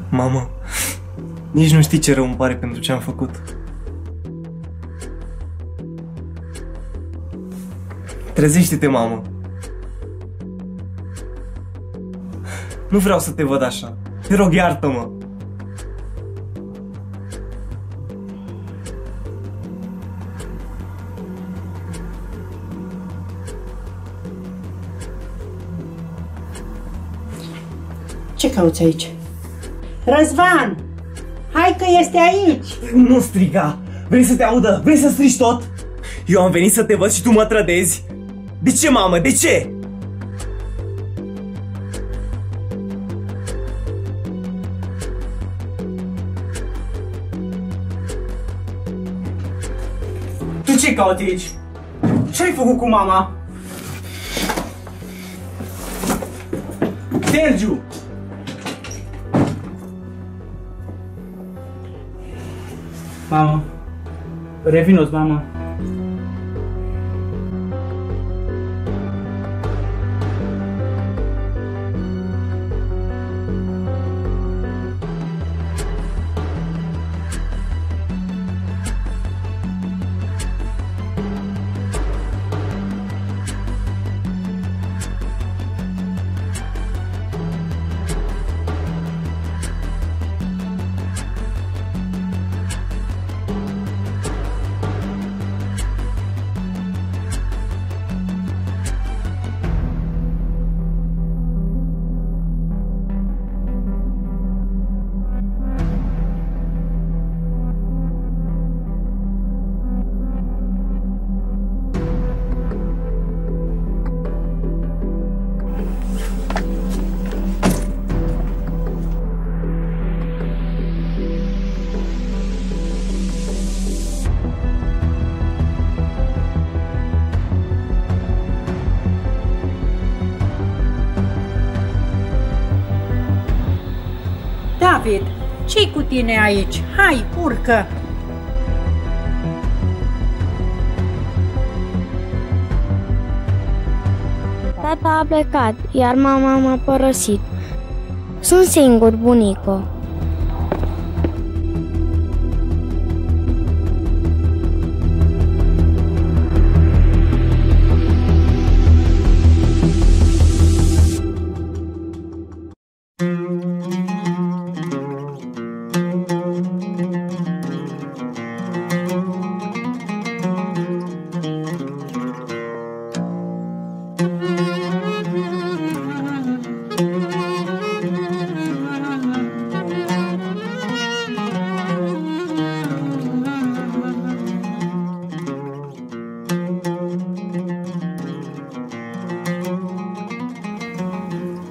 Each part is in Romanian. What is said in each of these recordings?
Mamă, nici nu știi ce rău îmi pare pentru ce am făcut. Trezește-te, mamă. Nu vreau să te văd așa. Te rog, iartă-mă. Ce cauți aici? Răzvan! Hai că este aici! Nu striga! Vrei să te audă? Vrei să strigi tot? Eu am venit să te văd și tu mă trădezi? De ce, mamă? De ce? Tu ce cauți aici? Ce-ai făcut cu mama? Sergiu! Mamă, revino-ți, mamă. David, ce-i cu tine aici? Hai, urcă! Tata a plecat, iar mama m-a părăsit. Sunt singur, bunico.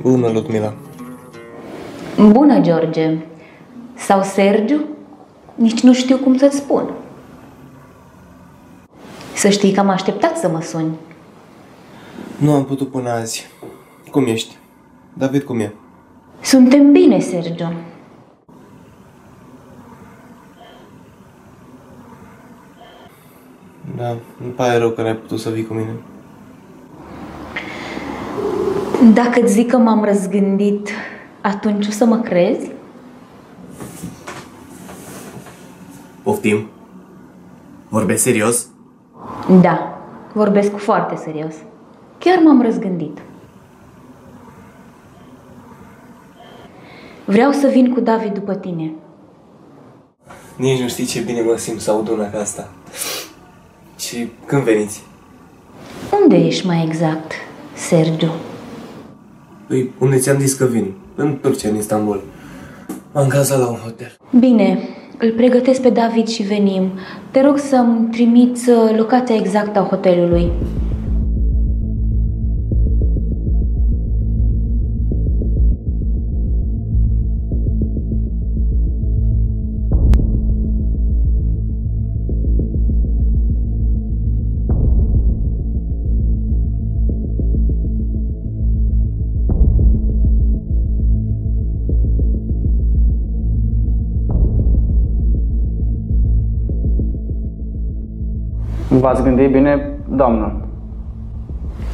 Bună, Ludmila. Bună, George. Sau Sergiu? Nici nu știu cum să-ți spun. Să știi că am așteptat să mă suni. Nu am putut până azi. Cum ești? David, cum e? Suntem bine, Sergiu. Da, îmi pare rău că n-ai putut să vii cu mine. Dacă îți zic că m-am răzgândit, atunci o să mă crezi? Poftim? Vorbesc serios? Da, vorbesc foarte serios. Chiar m-am răzgândit. Vreau să vin cu David după tine. Nici nu știi ce bine mă simt să aud una ca asta. Și când veniți? Unde ești mai exact, Sergiu? Păi, unde ți-am zis că vin? În Turcia, în Istanbul. M-am cazat la un hotel. Bine, îl pregătesc pe David și venim. Te rog să-mi trimiți locația exactă a hotelului. V-ați gândit bine, doamnă?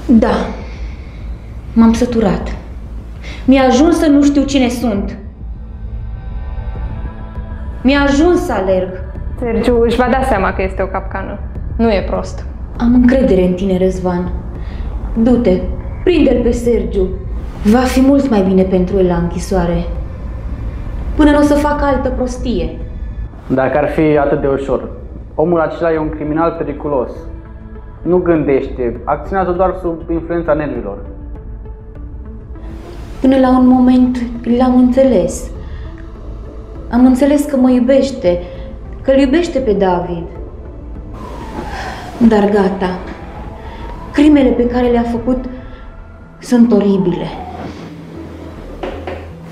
Da, m-am săturat. Mi-a ajuns să nu știu cine sunt. Mi-a ajuns să alerg. Sergiu își va da seama că este o capcană. Nu e prost. Am încredere în tine, Răzvan. Du-te, prinde-l pe Sergiu. Va fi mult mai bine pentru el la închisoare. Până nu o să facă altă prostie. Dacă ar fi atât de ușor. Omul acela e un criminal periculos. Nu gândește, acționează doar sub influența nervilor. Până la un moment l-am înțeles. Am înțeles că mă iubește, că îl iubește pe David. Dar gata. Crimele pe care le-a făcut sunt oribile.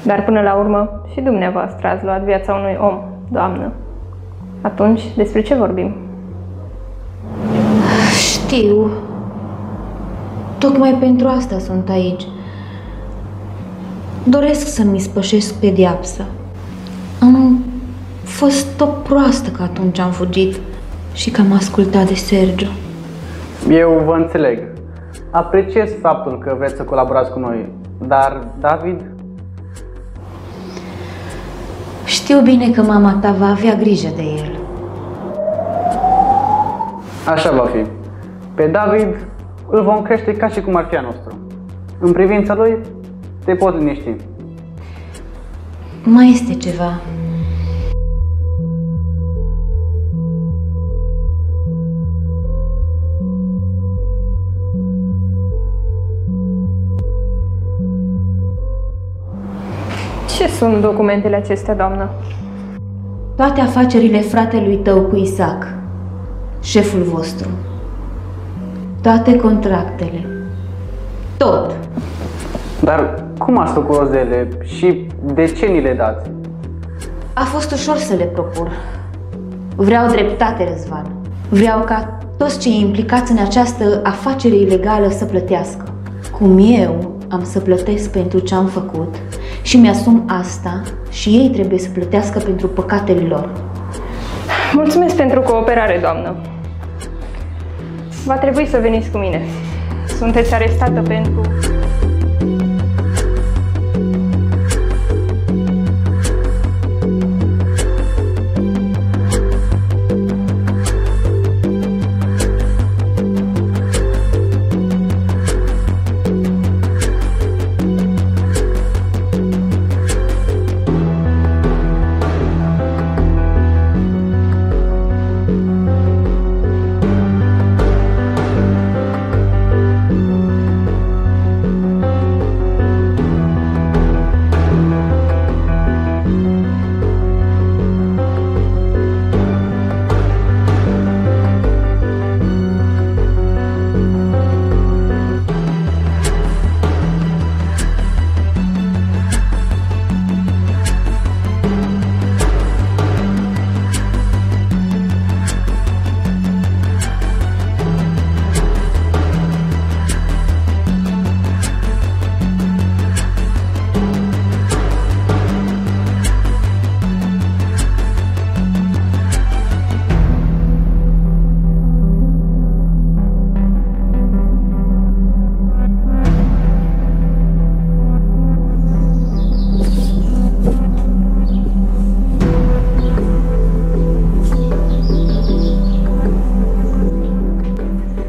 Dar până la urmă și dumneavoastră ați luat viața unui om, doamnă. Atunci, despre ce vorbim? Știu. Tocmai pentru asta sunt aici. Doresc să-mi spășesc pedeapsa. Am fost o proastă că atunci am fugit și că am ascultat de Sergiu. Eu vă înțeleg. Apreciez faptul că vreți să colaborați cu noi, dar David... Știu bine că mama ta va avea grijă de el. Așa va fi. Pe David îl vom crește ca și cum ar fi a nostru. În privința lui, te pot liniști. Mai este ceva. Ce sunt documentele acestea, doamnă? Toate afacerile fratelui tău cu Isaac, șeful vostru. Toate contractele. Tot. Dar cum ați făcut rost de ele și de ce ni le dați? A fost ușor să le procur. Vreau dreptate, Răzvan. Vreau ca toți cei implicați în această afacere ilegală să plătească. Cum eu am să plătesc pentru ce am făcut și mi-asum asta și ei trebuie să plătească pentru păcatele lor. Mulțumesc pentru cooperare, doamnă. Va trebui să veniți cu mine. Sunteți arestată pentru...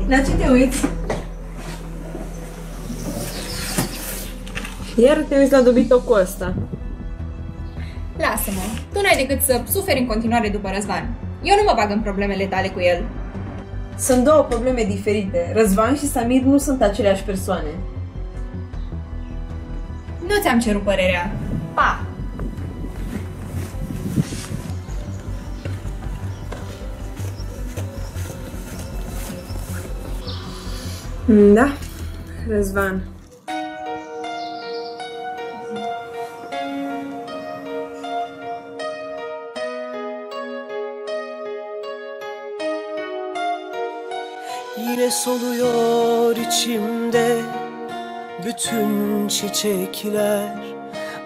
La ce te uiți? Iar te uiți la dobitocul ăsta. Lasă-mă, tu n-ai decât să suferi în continuare după Răzvan. Eu nu mă bag în problemele tale cu el. Sunt două probleme diferite. Răzvan și Samir nu sunt aceleași persoane. Nu ți-am cerut părerea. Pa! Da, Răzvan. Yine soluyor içimde bütün çiçekler,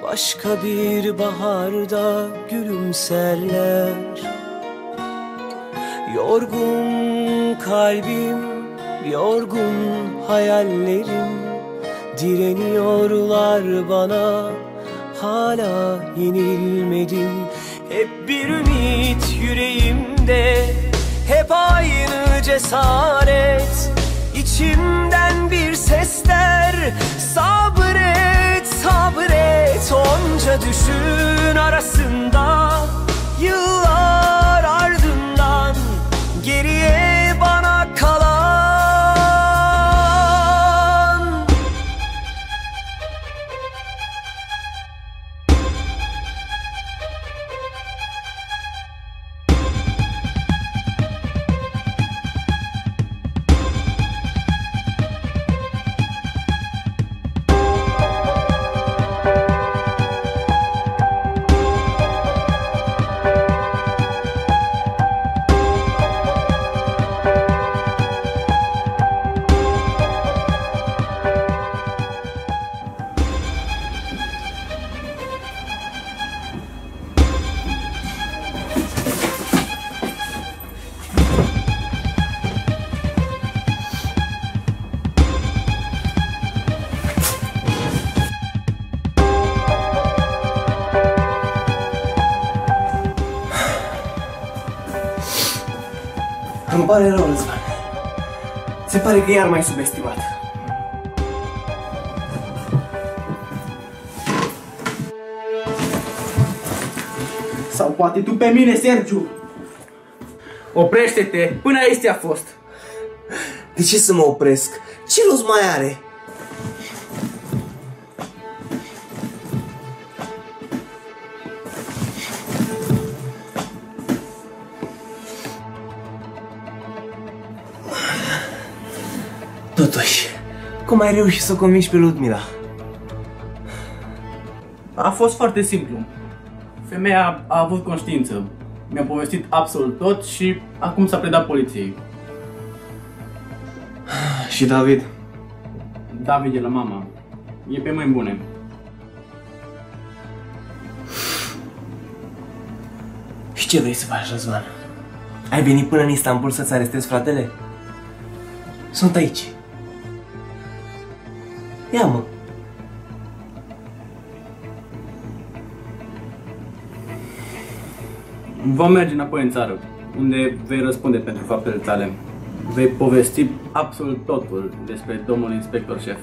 başka bir baharda gülümserler. Yorgun kalbim, yorgun hayallerim direniyorlar bana, hala yenilmedim. Hep bir ümit yüreğimde, hep aynı cesaret. İçimden bir ses der, sabret, sabret. Onca düşün arasında, yıllar ardından geriye bana kalan. Îmi pare rău, Răzvan. Se pare că iar m-ai subestimat. Sau poate tu pe mine, Sergiu. Oprește-te, până aici ți-a fost. De ce să mă opresc? Ce rost mai are? Totuși, cum ai reușit să o convingi pe Ludmila? A fost foarte simplu. Femeia a avut conștiință. Mi-a povestit absolut tot și acum s-a predat poliției. Și David? David e la mama. E pe mâini bune. Și ce vrei să faci, Răzvan? Ai venit până în Istanbul să-ți arestezi fratele? Sunt aici. Ia-mă. Vom merge înapoi în țară, unde vei răspunde pentru faptele tale. Vei povesti absolut totul despre domnul inspector șef.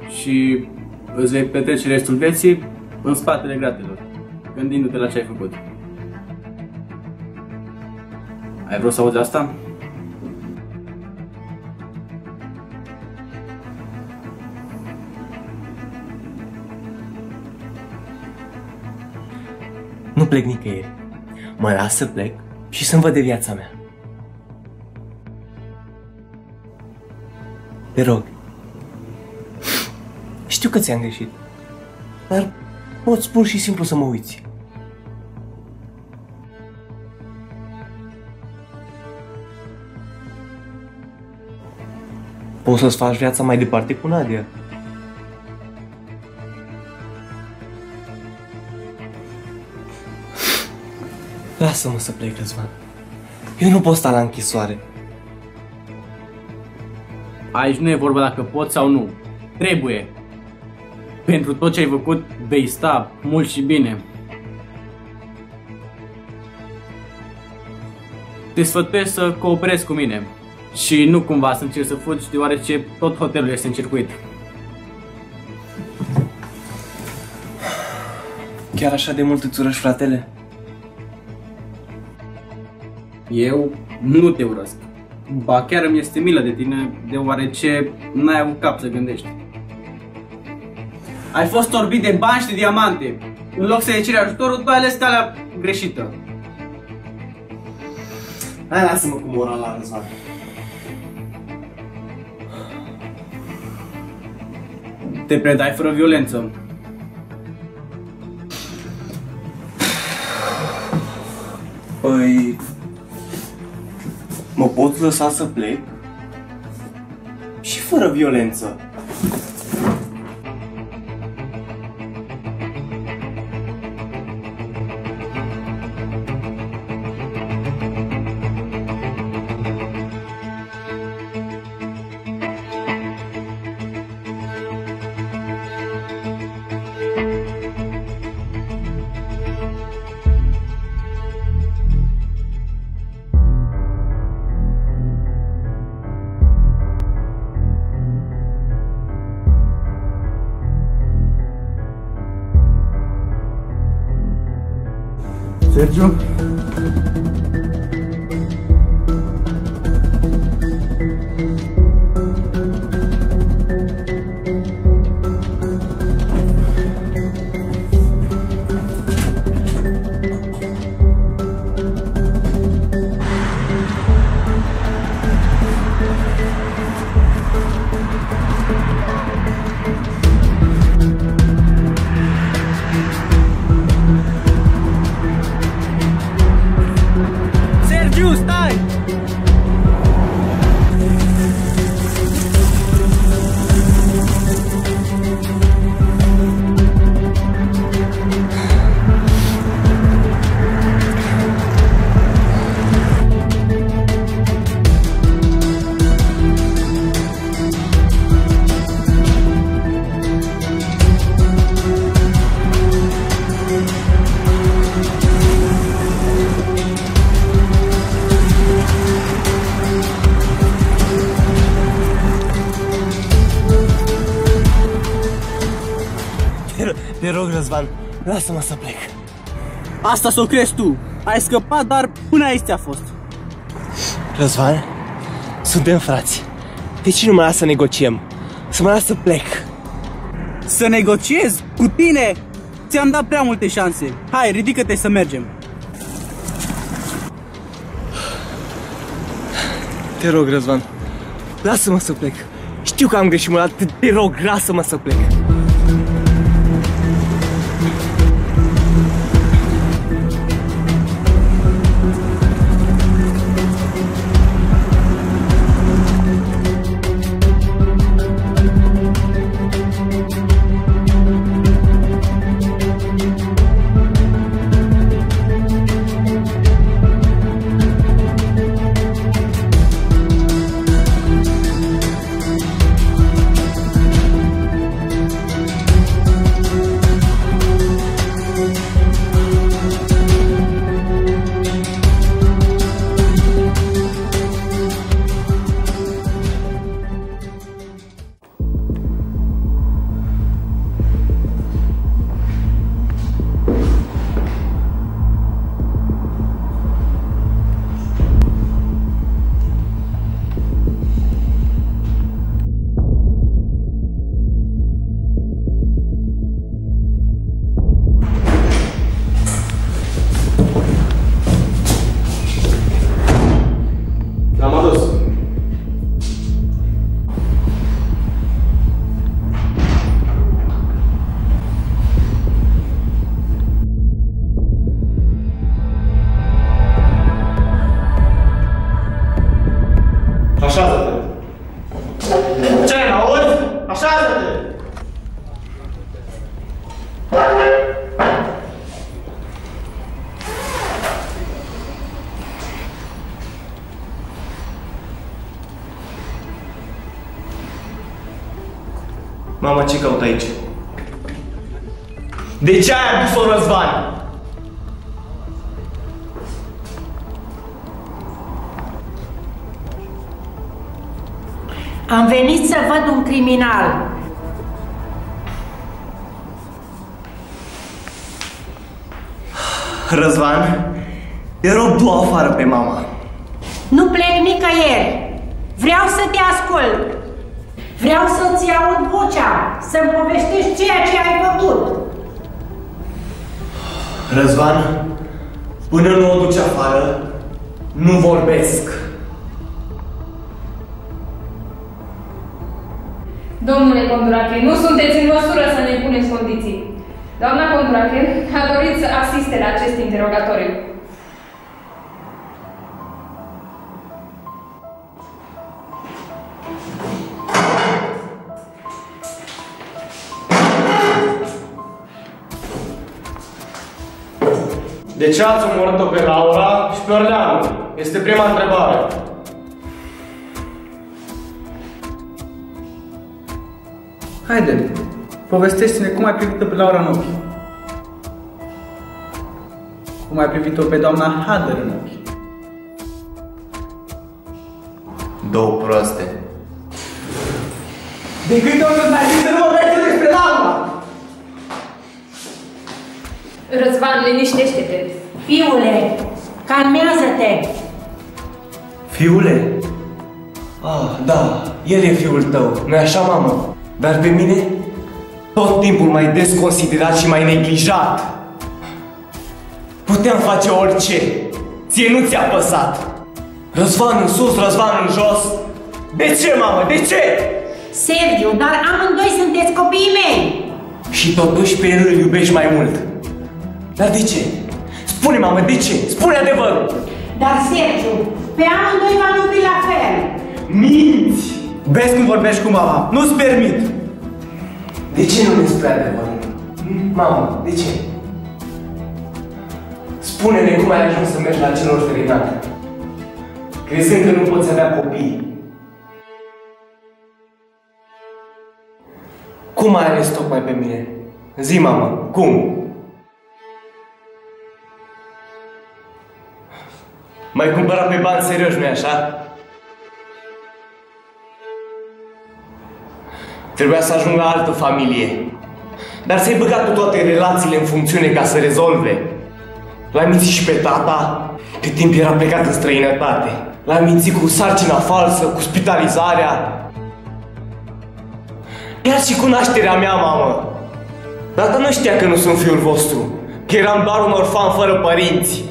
Și îți vei petrece restul vieții în spatele gratelor, gândindu-te la ce ai făcut. Ai vrut să auzi asta? Nu plec nicăieri. Mă las să plec și să-mi văd de viața mea. Te rog. Știu că ți-am greșit, dar poți pur și simplu să mă uiți. Poți să-ți faci viața mai departe cu Nadia. Lasă-mă să plec, Răzvan. Eu nu pot sta la închisoare. Aici nu e vorba dacă poți sau nu. Trebuie. Pentru tot ce ai făcut, vei sta mult și bine. Te sfătuiesc să cooperezi cu mine. Și nu cumva să încerci să fugi, deoarece tot hotelul este încercuit. Chiar așa de mult îți urăști fratele? Eu nu te urăsc. Ba chiar îmi este milă de tine, deoarece n-ai avut cap să gândești. Ai fost orbit de bani și de diamante. În loc să-i ceri ajutorul, tu ai ales calea greșită. Hai, lasă-mă cu morala, Răzvan. Te predai fără violență. Păi... mă poți lăsa să plec? Și fără violență. Sergiu? Sergiu, stai! Te rog, Răzvan, lasă-mă să plec. Asta s-o crezi tu. Ai scăpat, dar până aici ți-a fost. Răzvan, suntem frați. De ce nu mă lasă să negociem? Să mă las să plec. Să negociezi? Cu tine? Ți-am dat prea multe șanse. Hai, ridică-te să mergem. Te rog, Răzvan, lasă-mă să plec. Știu că am greșit mult, dar te rog, lasă-mă să plec. L-am adus. Așează-te! Ce, n-auzi? Așează-te! Mama, ce caut aici? De ce ai adus-o, Răzvan? Am venit să văd un criminal. Răzvan, te rog, du afară pe mama. Nu plec nicăieri. Vreau să te ascult. Vreau să-ți aud vocea, să-mi povestești ceea ce ai făcut. Răzvan, până nu o duci afară, nu vorbesc. Domnule Condurache, nu sunteți în măsură să ne puneți condiții. Doamna Condurache a dorit să asiste la acest interogatoriu. De ce ați omorât-o pe Laura și pe Orleanu? Este prima întrebare. Haide, povestește-ne cum ai privit-o pe Laura în ochi. Cum ai privit-o pe doamna Hader în ochi. Două proaste. De câte ori mai zis să nu vorbește despre Laura? Răzvan, liniștește-te. Fiule, calmează-te! Fiule? Ah, da, el e fiul tău, nu-i așa, mamă? Dar pe mine? Tot timpul m-ai desconsiderat și m-ai neglijat. Puteam face orice. Ție nu ți-a păsat. Răzvan în sus, Răzvan în jos. De ce, mamă? De ce? Sergiu, dar amândoi sunteți copiii mei. Și totuși pe el îl iubești mai mult. Dar de ce? Spune, mamă, de ce? Spune adevărul. Dar, Sergiu, pe amândoi v-am iubit la fel. Minți! Vezi cum vorbești cu mama, nu-ți permit. De ce nu ne spui adevărul? Mamă, de ce? Spune-ne cum ai ajuns să mergi la cel orfelinat, crezând că nu poți avea copii. Cum ai ales tocmai pe mine? Zi, mamă, cum? M-ai cumpărat pe bani serioși, nu-i așa? Trebuia să ajung la altă familie. Dar ți-ai băgat tu toate relațiile în funcțiune ca să rezolve. L-ai mințit și pe tata, cât timp era plecat în străinătate. L-ai mințit cu sarcina falsă, cu spitalizarea. Chiar și cu nașterea mea, mamă. Tata nu știa că nu sunt fiul vostru, că eram doar un orfan fără părinți.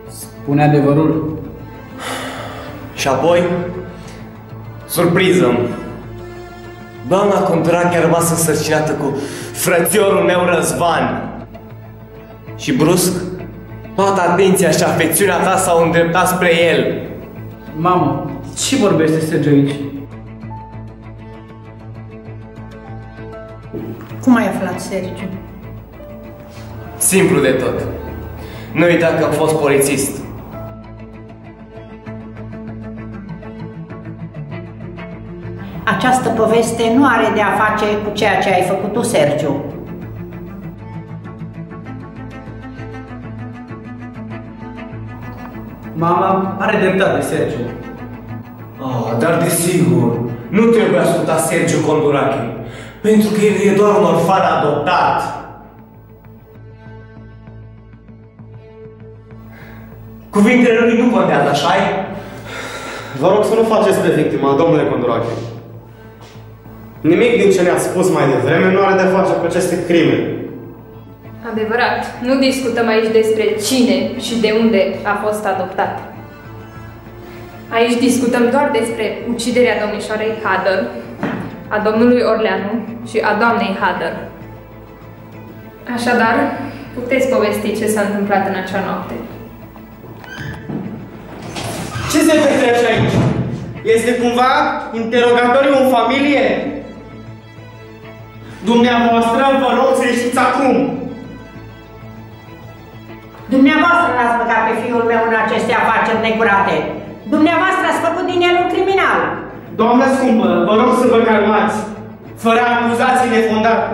Spune adevărul. Și apoi, surpriză-mi. Doamna Condurache a rămas însărcinată cu frățiorul meu Răzvan. Și brusc, toată atenția și afecțiunea ta s-au îndreptat spre el. Mamă, ce vorbește Sergiu aici? Cum ai aflat, Sergiu? Simplu de tot. Nu uita că am fost polițist. Această poveste nu are de a face cu ceea ce ai făcut tu, Sergiu. Mama are dreptate, Sergiu. Dar desigur, nu trebuie asculta Sergiu Condurache, pentru că el e doar un orfan adoptat. Cuvintele lui nu contează, așa-i? Vă rog să nu faceți pe victima, domnule Condurache. Nimic din ce ne-ați spus mai devreme nu are de face cu aceste crime. Adevărat, nu discutăm aici despre cine și de unde a fost adoptat. Aici discutăm doar despre uciderea domnișoarei Hader, a domnului Orleanu și a doamnei Hader. Așadar, puteți povesti ce s-a întâmplat în acea noapte. Ce se petrece aici? Este cumva interogatoriu în familie? Dumneavoastră, vă rog să ieșiți acum! Dumneavoastră l-ați băgat pe fiul meu în aceste afaceri necurate. Dumneavoastră ați făcut din el un criminal. Doamnă scumpă, vă rog să vă calmați, fără acuzații nefondate.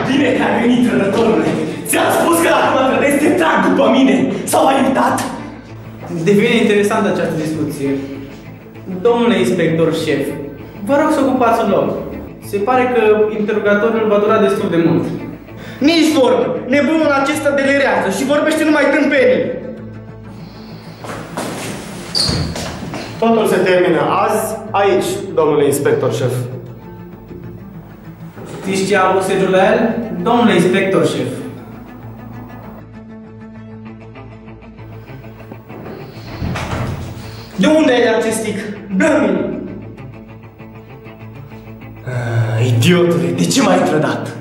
Bine că ai venit, trădătorule! Ți-am spus că dacă mă trădezi, te trag după mine! Sau ai uitat? Devine interesantă această discuție. Domnule inspector șef, vă rog să ocupați un loc. Se pare că interogatoriul va dura destul de mult. Nici vorbă! Nebunul acesta delirează și vorbește numai tâmpenii! Totul se termină azi, aici, domnule inspector șef. Știți ce a avut Sergiu la el? Domnule inspector șef. De unde ai acest stic? Dă-mi-l! Idiotule, de ce m-ai trădat?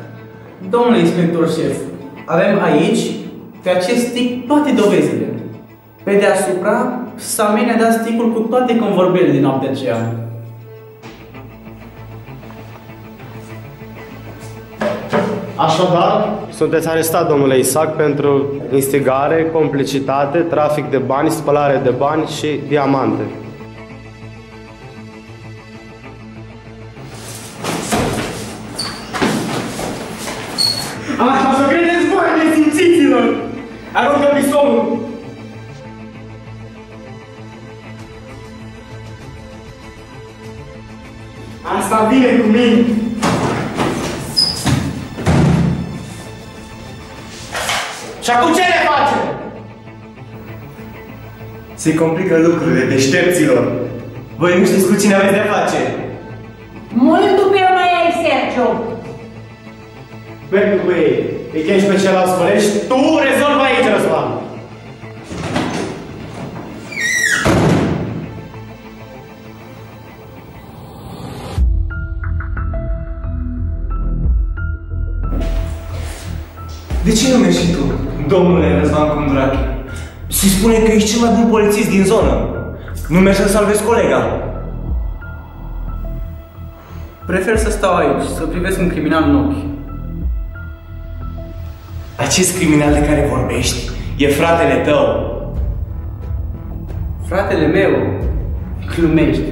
Domnule inspector șef, avem aici, pe acest stic, toate dovezile. Pe deasupra, Samei ne-a dat sticul cu toate convorbelile din noaptea aceea. Așadar, sunteți arestat, domnule Isaac, pentru instigare, complicitate, trafic de bani, spălare de bani și diamante. Asta să credeți voi, nesimțiților! Aruncă pistolul! Asta vine cu mine! Și acum ce ne facem? Se complică lucrurile deștepților. Voi nu știți cu cine aveți de face. Mult după eu mai ai, Sergiu. Merg cu ei. Îi chem pe ceilalți colegi. Tu rezolvă aici, Răzvan. De ce nu mergi și tu, domnule Răzvan Condurache? Se spune că ești cel mai bun polițist din zonă. Nu mergi să salvezi colega. Prefer să stau aici, să privesc un criminal în ochi. Acest criminal de care vorbești e fratele tău. Fratele meu? Glumești.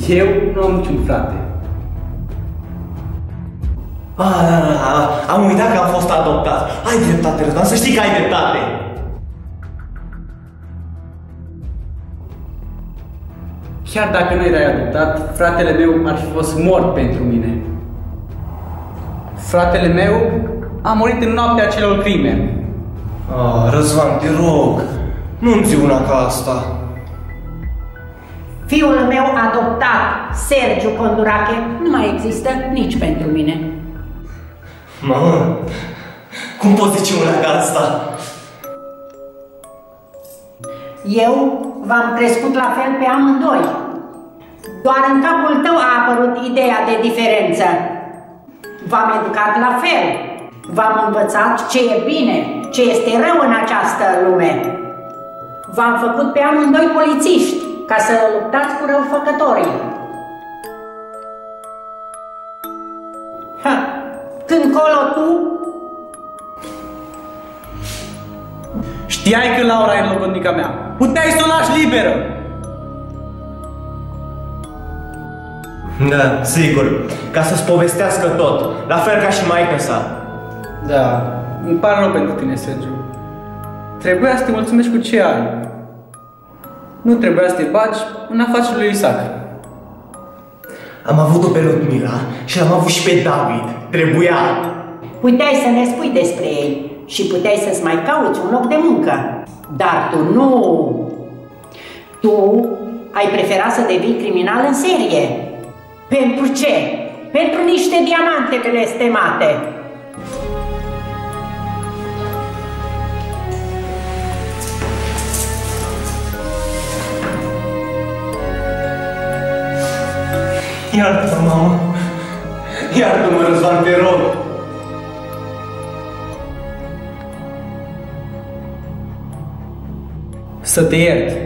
Eu nu am niciun frate. Am uitat că am fost adoptat. Ai dreptate, Răzvan, să știi că ai dreptate. Chiar dacă nu erai adoptat, fratele meu ar fi fost mort pentru mine. Fratele meu a murit în noaptea acelor crime. Răzvan, te rog, nu-mi zi una ca asta. Fiul meu adoptat, Sergiu Condurache, nu mai există nici pentru mine. Mamă, cum poți zice una ca asta? Eu v-am crescut la fel pe amândoi. Doar în capul tău a apărut ideea de diferență. V-am educat la fel. V-am învățat ce e bine, ce este rău în această lume. V-am făcut pe amândoi polițiști ca să luptați cu răufăcătorii. Când colo tu? Știai că Laura e logodnica mea. Puteai să o lași liberă. Da, sigur. Ca să-ți povestească tot. La fel ca și maică sa. Da, îmi pare rău pentru tine, Sergiu. Trebuia să te mulțumești cu ce ai. Nu trebuia să te bagi în afacerile lui Isaac. Am avut-o pe Ludmila și l-am avut și pe David. Trebuia. Puteai să ne spui despre ei și puteai să-ți mai cauți un loc de muncă. Dar tu nu. Tu ai preferat să devii criminal în serie. Pentru ce? Pentru niște diamante blestemate. Iartă-mă, mamă! Iartă-mă, Răzvan, te rog! Să te iert.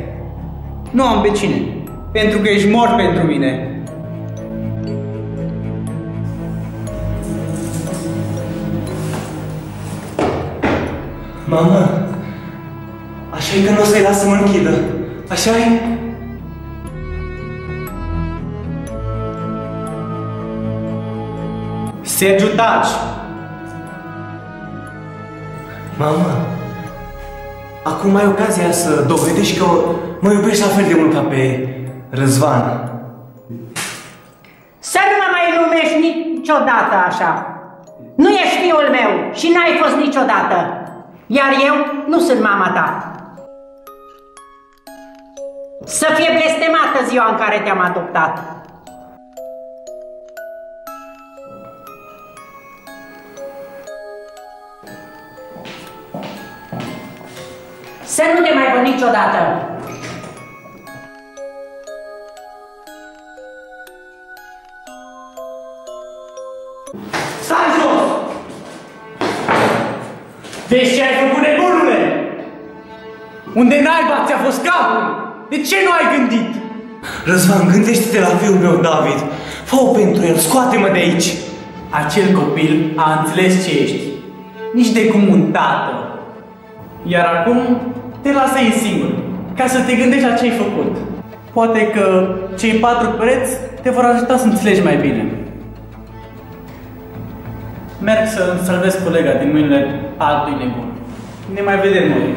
Nu am pe cine, pentru că ești mort pentru mine. Mamă, așa e că nu o să-i las să mă închidă. Așa e? Sergiu, taci! Mamă, acum ai ocazia să dovedești că mă iubești la fel de mult ca pe Răzvan. Să nu mă mai numești niciodată așa. Nu ești fiul meu și n-ai fost niciodată. Iar eu nu sunt mama ta. Să fie blestemată ziua în care te-am adoptat. Să nu te mai văd niciodată. Stai jos! Vezi ce ai făcut, nebunule? Unde naiba ți-a fost capul? De ce nu ai gândit? Răzvan, gândește-te la fiul meu, David. Fă-o pentru el, scoate-mă de aici. Acel copil a înțeles ce ești. Nici de cum un tată. Iar acum te lasă ei singur, ca să te gândești la ce ai făcut. Poate că cei 4 pereți te vor ajuta să înțelegi mai bine. Merg să salvez colega din mâinile altui nebun. Ne mai vedem noi.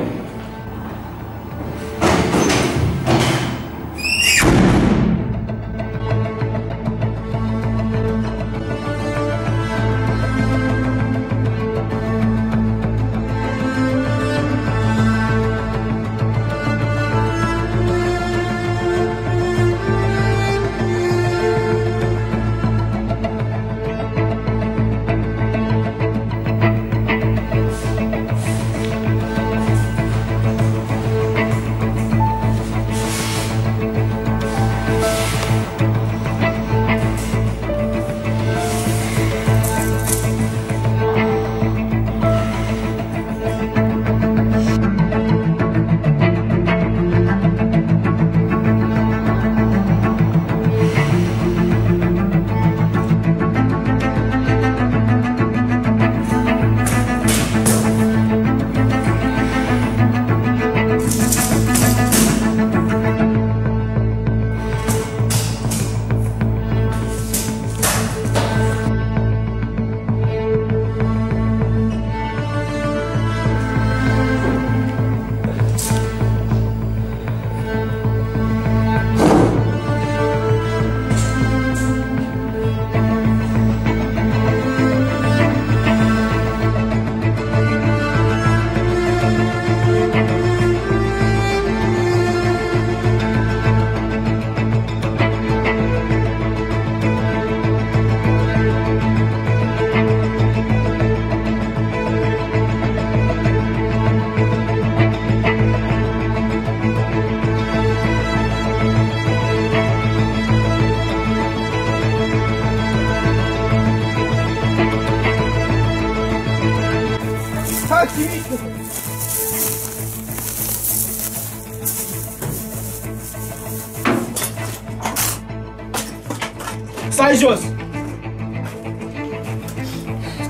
Stai jos!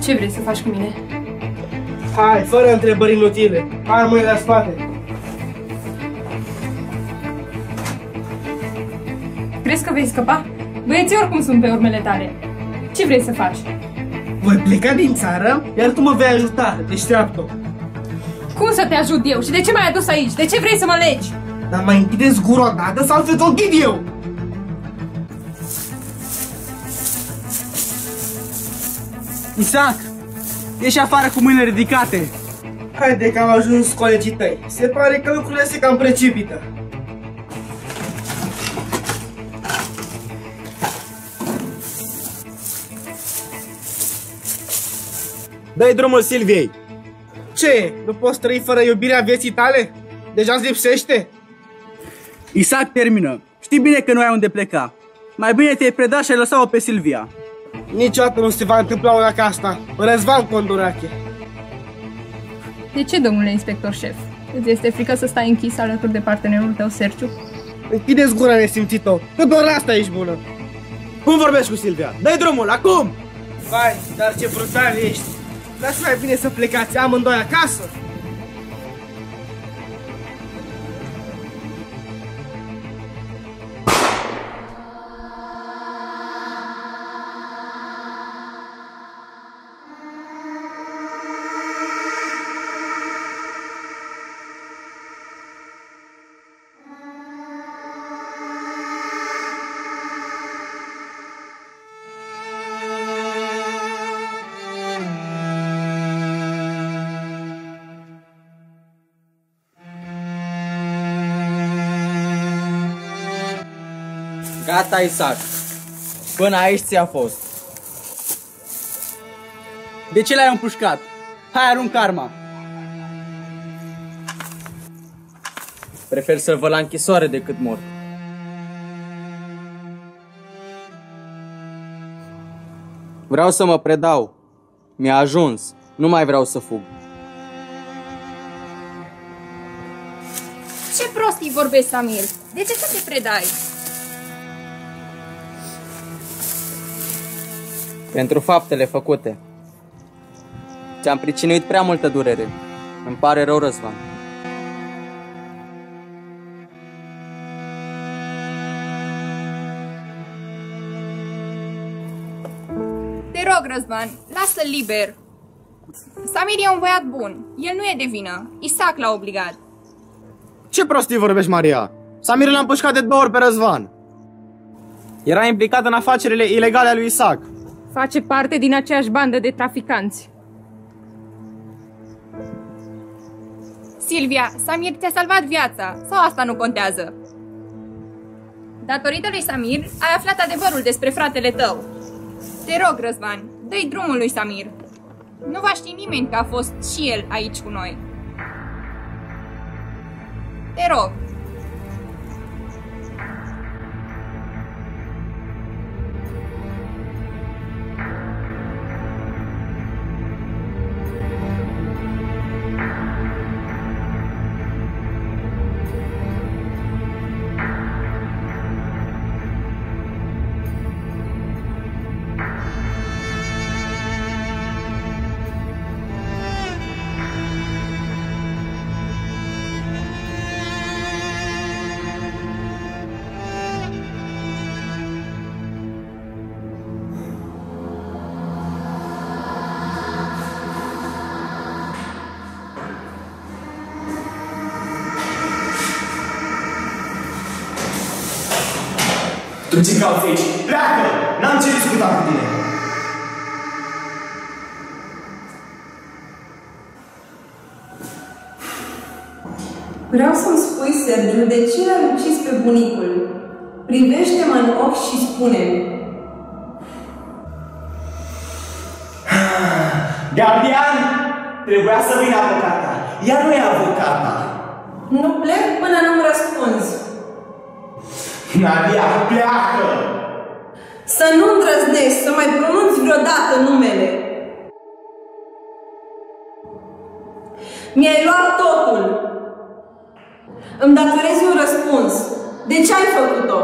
Ce vrei să faci cu mine? Hai, fără întrebări inutile. Hai mâini la spate. Crezi că vei scăpa? Băieții oricum sunt pe urmele tale. Ce vrei să faci? Voi pleca din țară, iar tu mă vei ajuta, deșteaptă. Cum să te ajut eu? Și de ce m-ai adus aici? De ce vrei să mă legi? Dar mai închideți gura odată sau să-ți o închid eu? Isaac, ieși afară cu mâinile ridicate. Haide că am ajuns colegii tăi. Se pare că lucrurile se cam precipită. Dă-i drumul Silviei! Ce? Nu poți trăi fără iubirea vieții tale? Deja îți lipsește? Isaac, termină. Știi bine că nu ai unde pleca. Mai bine te-ai predat și ai lăsat-o pe Silvia. Niciodată nu se va întâmpla una ca asta. Răzvan Condurache. De ce, domnule inspector șef? Îți este frică să stai închis alături de partenerul tău, Sergiu? Închideți gura, nesimțit-o, că doar asta ești bună. Cum vorbești cu Silvia? Dă-i drumul, acum! Vai, dar ce brutal ești. Lasă mai bine să plecați amândoi acasă. Gata, Isaac. Până aici ți-a fost. De ce l-ai împușcat? Hai, arunc arma. Prefer să-l văd la închisoare decât mort. Vreau să mă predau. Mi-a ajuns. Nu mai vreau să fug. Ce prostii vorbești, Samir? De ce să te predai? Pentru faptele făcute. Ți-am pricinuit prea multă durere. Îmi pare rău, Răzvan. Te rog, Răzvan, lasă-l liber. Samir e un băiat bun. El nu e de vină. Isaac l-a obligat. Ce prostii vorbești, Maria? Samir l-a împușcat de 2 ori pe Răzvan. Era implicat în afacerile ilegale ale lui Isaac. Face parte din aceeași bandă de traficanți. Silvia, Samir ți-a salvat viața. Sau asta nu contează? Datorită lui Samir, ai aflat adevărul despre fratele tău. Te rog, Răzvan, dă-i drumul lui Samir. Nu va ști nimeni că a fost și el aici cu noi. Te rog. Tu ce cauți aici? Pleacă! N-am ce discuta cu tine! Vreau să-mi spui, Sergiu, de ce l-ai ucis pe bunicul? Privește-mă în ochi și spune-mi. Gardian! Trebuia să vină avocata. Ea nu e avocata. Nu plec până nu-mi răspunzi. Nadia, pleacă! Să nu îndrăznești să mai pronunți vreodată numele. Mi-ai luat totul. Îmi datorezi un răspuns. De ce ai făcut-o?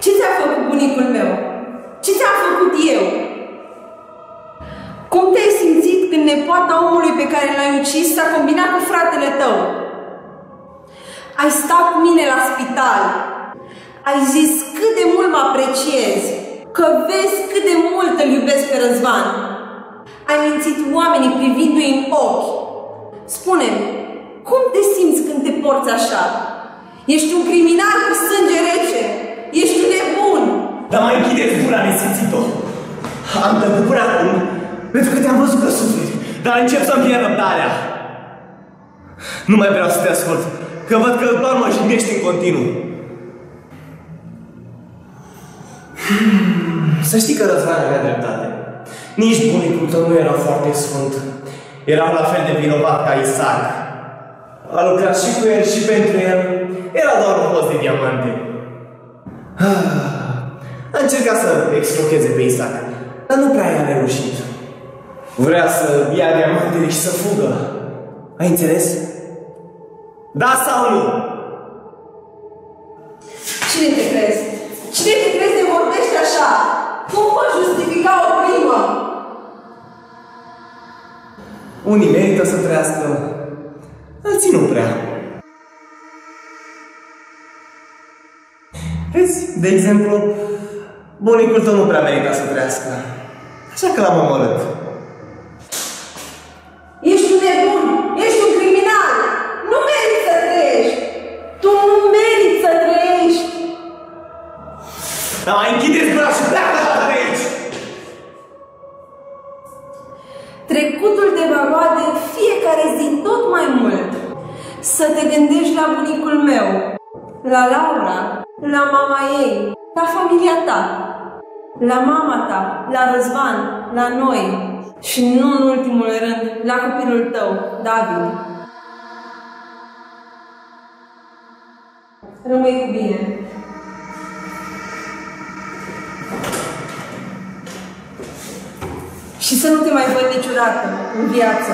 Ce ți-a făcut bunicul meu? Ce ți-am făcut eu? Cum te-ai simțit când nepoata omului pe care l-ai ucis s-a combinat cu fratele tău? Ai stat cu mine la spital. Ai zis cât de mult mă apreciezi, că vezi cât de mult îl iubesc pe Răzvan. Ai mințit oamenii privindu-i în ochi. Spune-mi, cum te simți când te porți așa? Ești un criminal cu sânge rece. Ești un nebun! Dar mai închideți gura, nesimțit-o! Am tăcut până acum pentru că te-am văzut că suferi, dar încep să-mi pierd răbdarea. Nu mai vreau să te ascult, că văd că doar mă jignești în continuu. Să știi că Răzvan avea dreptate. Nici bunicul tău nu era foarte sfânt. Era la fel de vinovat ca Isaac. A lucrat și cu el și pentru el. Era doar un post de diamante. A încercat să excrocheze pe Isaac, dar nu prea i-a reușit. Vrea să ia diamantele și să fugă. Ai înțeles? Da sau nu? Cine te crezi? Cine te crezi de vorbești așa? Cum poți justifica o crimă? Unii merită să trăiască, alții nu prea. Vezi, de exemplu, bunicul tău nu prea merita să trăiască, așa că l-am omorât. Ești un nebun! Ești un criminal! Nu meriți să trăiești! Tu nu meriți să trăiești! Dar mai închideți gura și pleacă de aici! Trecutul te va roade fiecare zi tot mai mult. Să te gândești la bunicul meu, la Laura, la mama ei, la familia ta, la mama ta, la Răzvan, la noi și nu în ultimul rând la copilul tău, David. Rămâi cu bine. Și să nu te mai văd niciodată în viață.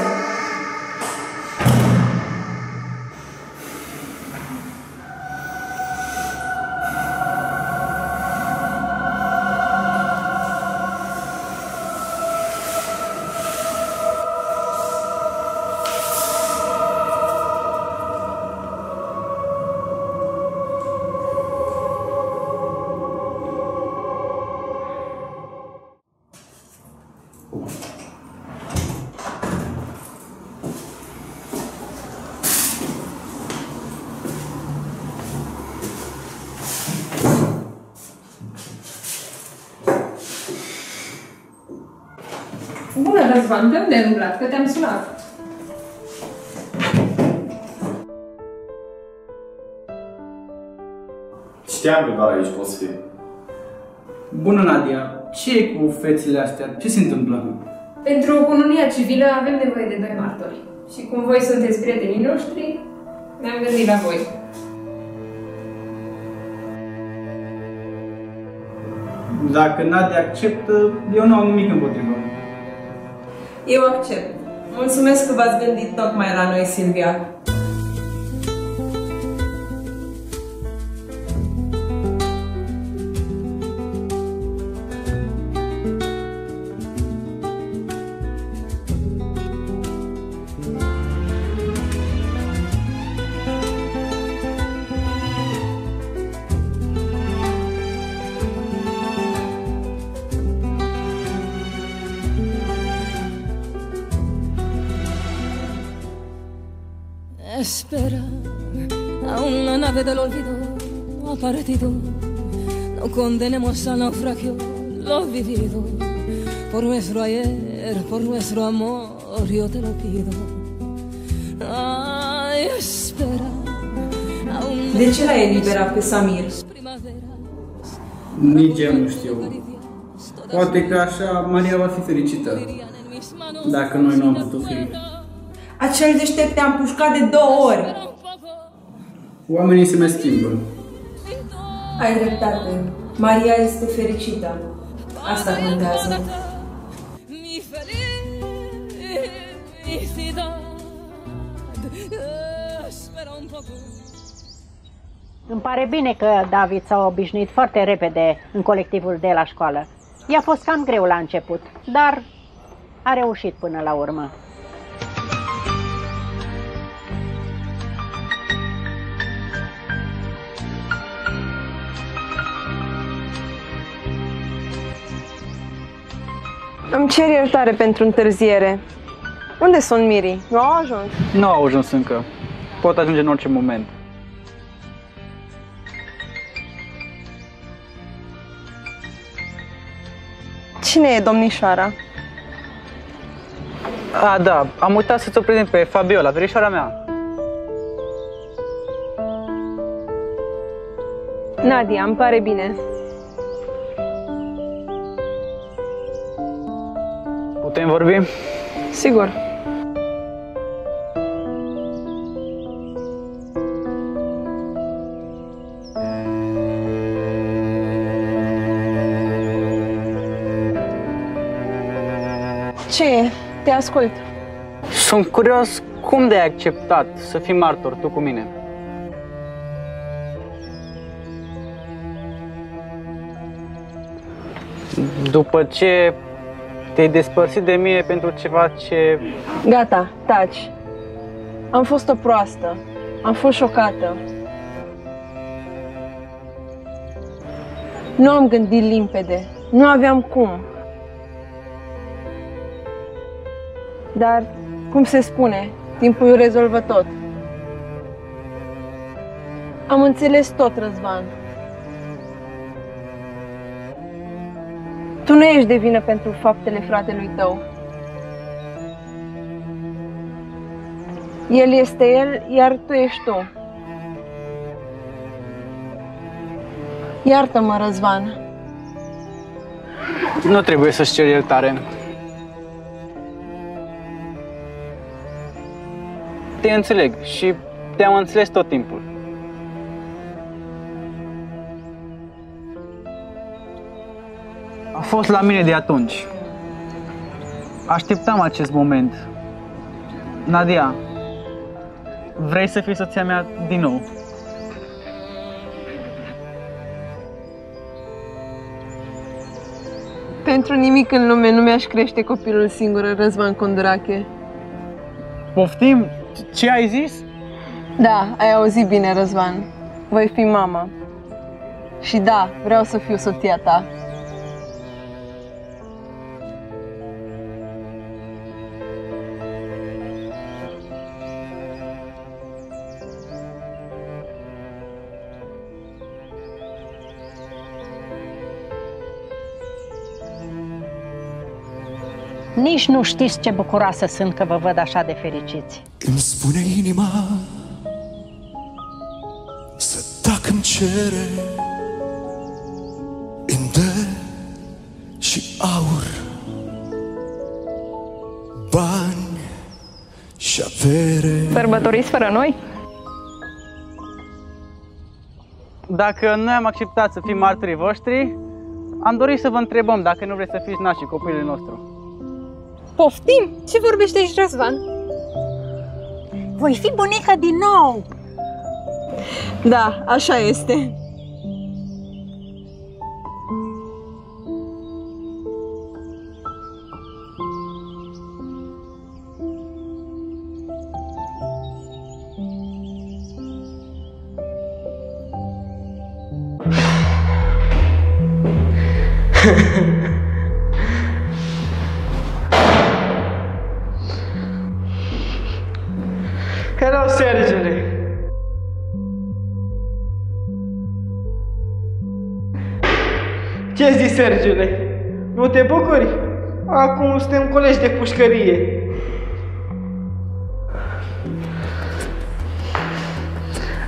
Bună, Răzvan, de unde ai umblat? Că te-am sunat. Știam că doar aici poți fi. Bună, Nadia. Ce e cu fețele astea? Ce se întâmplă? Pentru cununia civilă avem nevoie de 2 martori. Și cum voi sunteți prietenii noștri, ne-am gândit la voi. Dacă Nadia acceptă, eu nu am nimic împotrivă. Eu accept. Mulțumesc că v-ați gândit tocmai la noi, Silvia. Espera, aún la nave del olvido no ha partido. No condenemos al naufragio lo vivido. Por nuestro ayer, por nuestro amor, yo te lo pido. Ay, espera, aún de ce l-ai eliberat pe Samir? Nici eu nu știu. Poate că așa Maria va fi fericită, dacă noi nu am putut fi. Acel deștept te-a împușcat de 2 ori. Oamenii se mai schimbă. Ai dreptate. Maria este fericită. Asta contează. Îmi pare bine că David s-a obișnuit foarte repede în colectivul de la școală. I-a fost cam greu la început, dar a reușit până la urmă. Îmi cer iertare pentru întârziere. Unde sunt Miri? Nu au ajuns? Nu au ajuns încă. Pot ajunge în orice moment. Cine e domnișoara? A, da, am uitat să-ți o prezint pe Fabiola, verișoara mea. Nadia, îmi pare bine. Putem vorbi? Sigur. Ce e? Te ascult. Sunt curios cum de-ai acceptat să fii martor tu cu mine. După ce te-ai despărțit de mine pentru ceva ce... Gata, taci. Am fost o proastă. Am fost șocată. Nu am gândit limpede. Nu aveam cum. Dar, cum se spune, timpul rezolvă tot. Am înțeles tot, Răzvan. Tu nu ești de vină pentru faptele fratelui tău. El este el, iar tu ești tu. Iartă-mă, Răzvan. Nu trebuie să-ți cer iertare. Te înțeleg și te-am înțeles tot timpul. A fost la mine de atunci. Așteptam acest moment. Nadia, vrei să fii soția mea din nou? Pentru nimic în lume nu mi-aș crește copilul singur, Răzvan Condurache. Poftim? Ce ai zis? Da, ai auzit bine, Răzvan. Voi fi mama. Și da, vreau să fiu soția ta. Nici nu știți ce bucuroasă sunt că vă văd așa de fericiți. Îmi spune inima să tac în cere, îmi și aur, bani și avere. Sărbătoriți fără noi? Dacă noi am acceptat să fim martorii voștri, am dorit să vă întrebăm dacă nu vreți să fiți nașii copilului nostru. Poftim? Ce vorbește aici, Răzvan? Voi fi bunica din nou! Da, așa este. Hello, Sergiule! Ce zici, Sergiule? Nu te bucuri? Acum suntem colegi de pușcărie.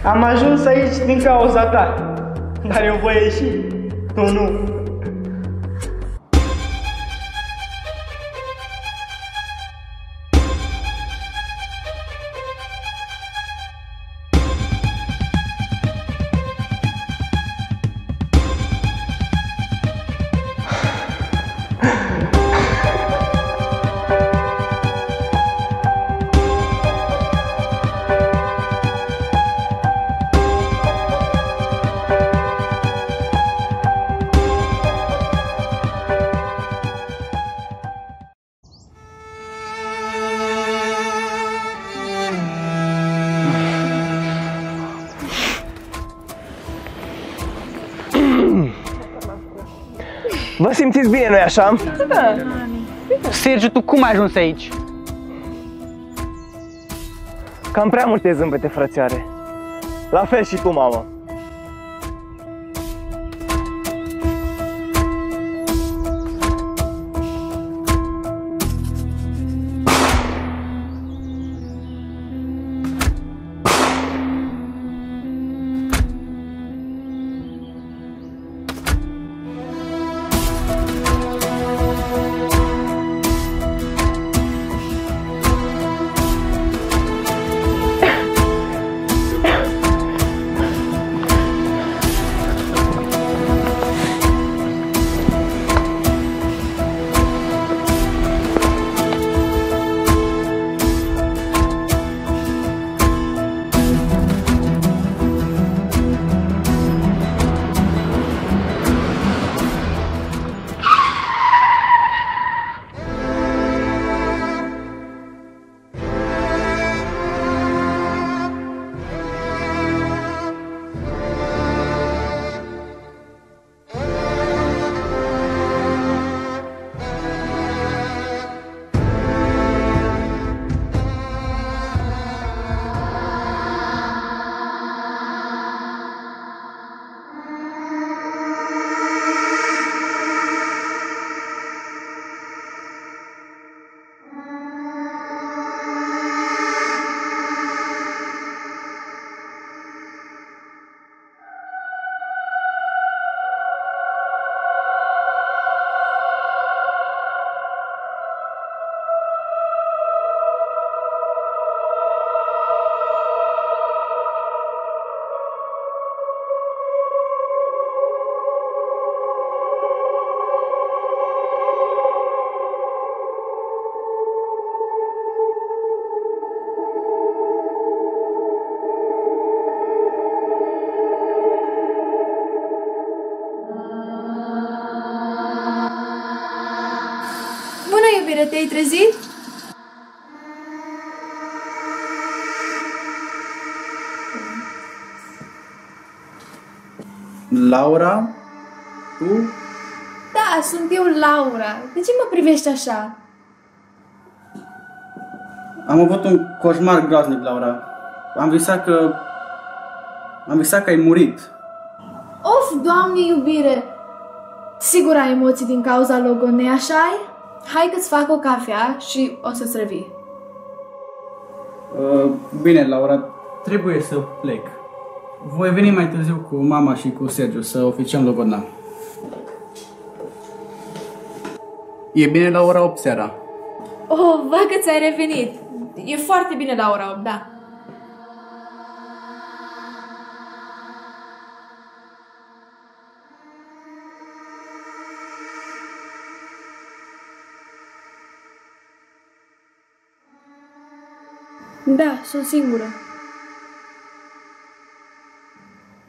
Am ajuns aici din cauza ta, dar eu voi ieși. Tu nu. Vă simțiți bine, nu-i așa? Da. Sergiu, tu cum ai ajuns aici? Cam prea multe zâmbete, frățioare. La fel și tu, mamă. Iubire, te-ai trezit? Laura? Tu? Da, sunt eu, Laura. De ce mă privești așa? Am avut un coșmar groaznic, Laura. Am visat că ai murit. Of, Doamne, iubire! Sigur ai emoții din cauza logonei, așa-i? Hai că-ți fac o cafea și o să-ți revii. Bine, Laura, trebuie să plec. Voi veni mai târziu cu mama și cu Sergiu să oficiem logodna. E bine la ora 8 seara. Oh, văd că ți-ai revenit. E foarte bine la ora 8, da. Da, sunt singură.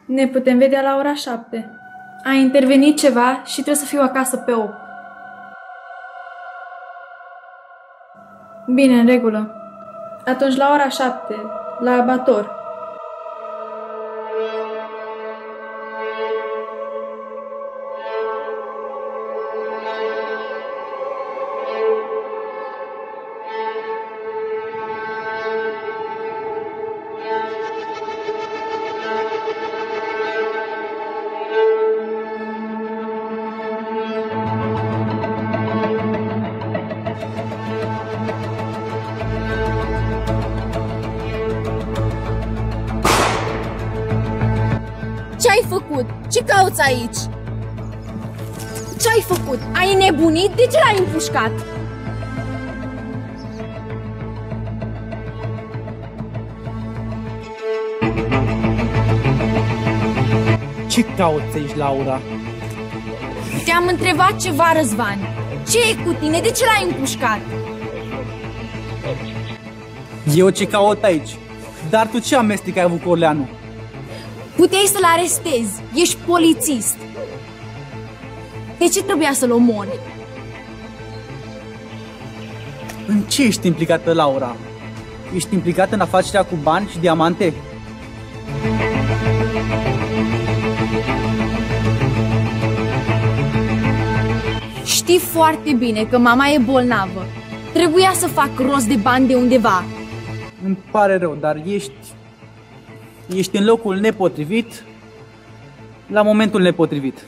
Ne putem vedea la ora 7. A intervenit ceva și trebuie să fiu acasă pe 8. Bine, în regulă. Atunci la ora 7, la abator. Ce ai făcut? Ce cauți aici? Ce-ai făcut? Ai nebunit? De ce l-ai împușcat? Ce cauți aici, Laura? Te-am întrebat ceva, Răzvan. Ce e cu tine? De ce l-ai împușcat? Eu ce caut aici? Dar tu ce amestec ai avut cu Orleanu? Puteai să-l arestezi. Ești polițist. De ce trebuia să-l omori? În ce ești implicată, Laura? Ești implicată în afacerea cu bani și diamante? Știi foarte bine că mama e bolnavă. Trebuia să fac rost de bani de undeva. Îmi pare rău, dar ești în locul nepotrivit la momentul nepotrivit.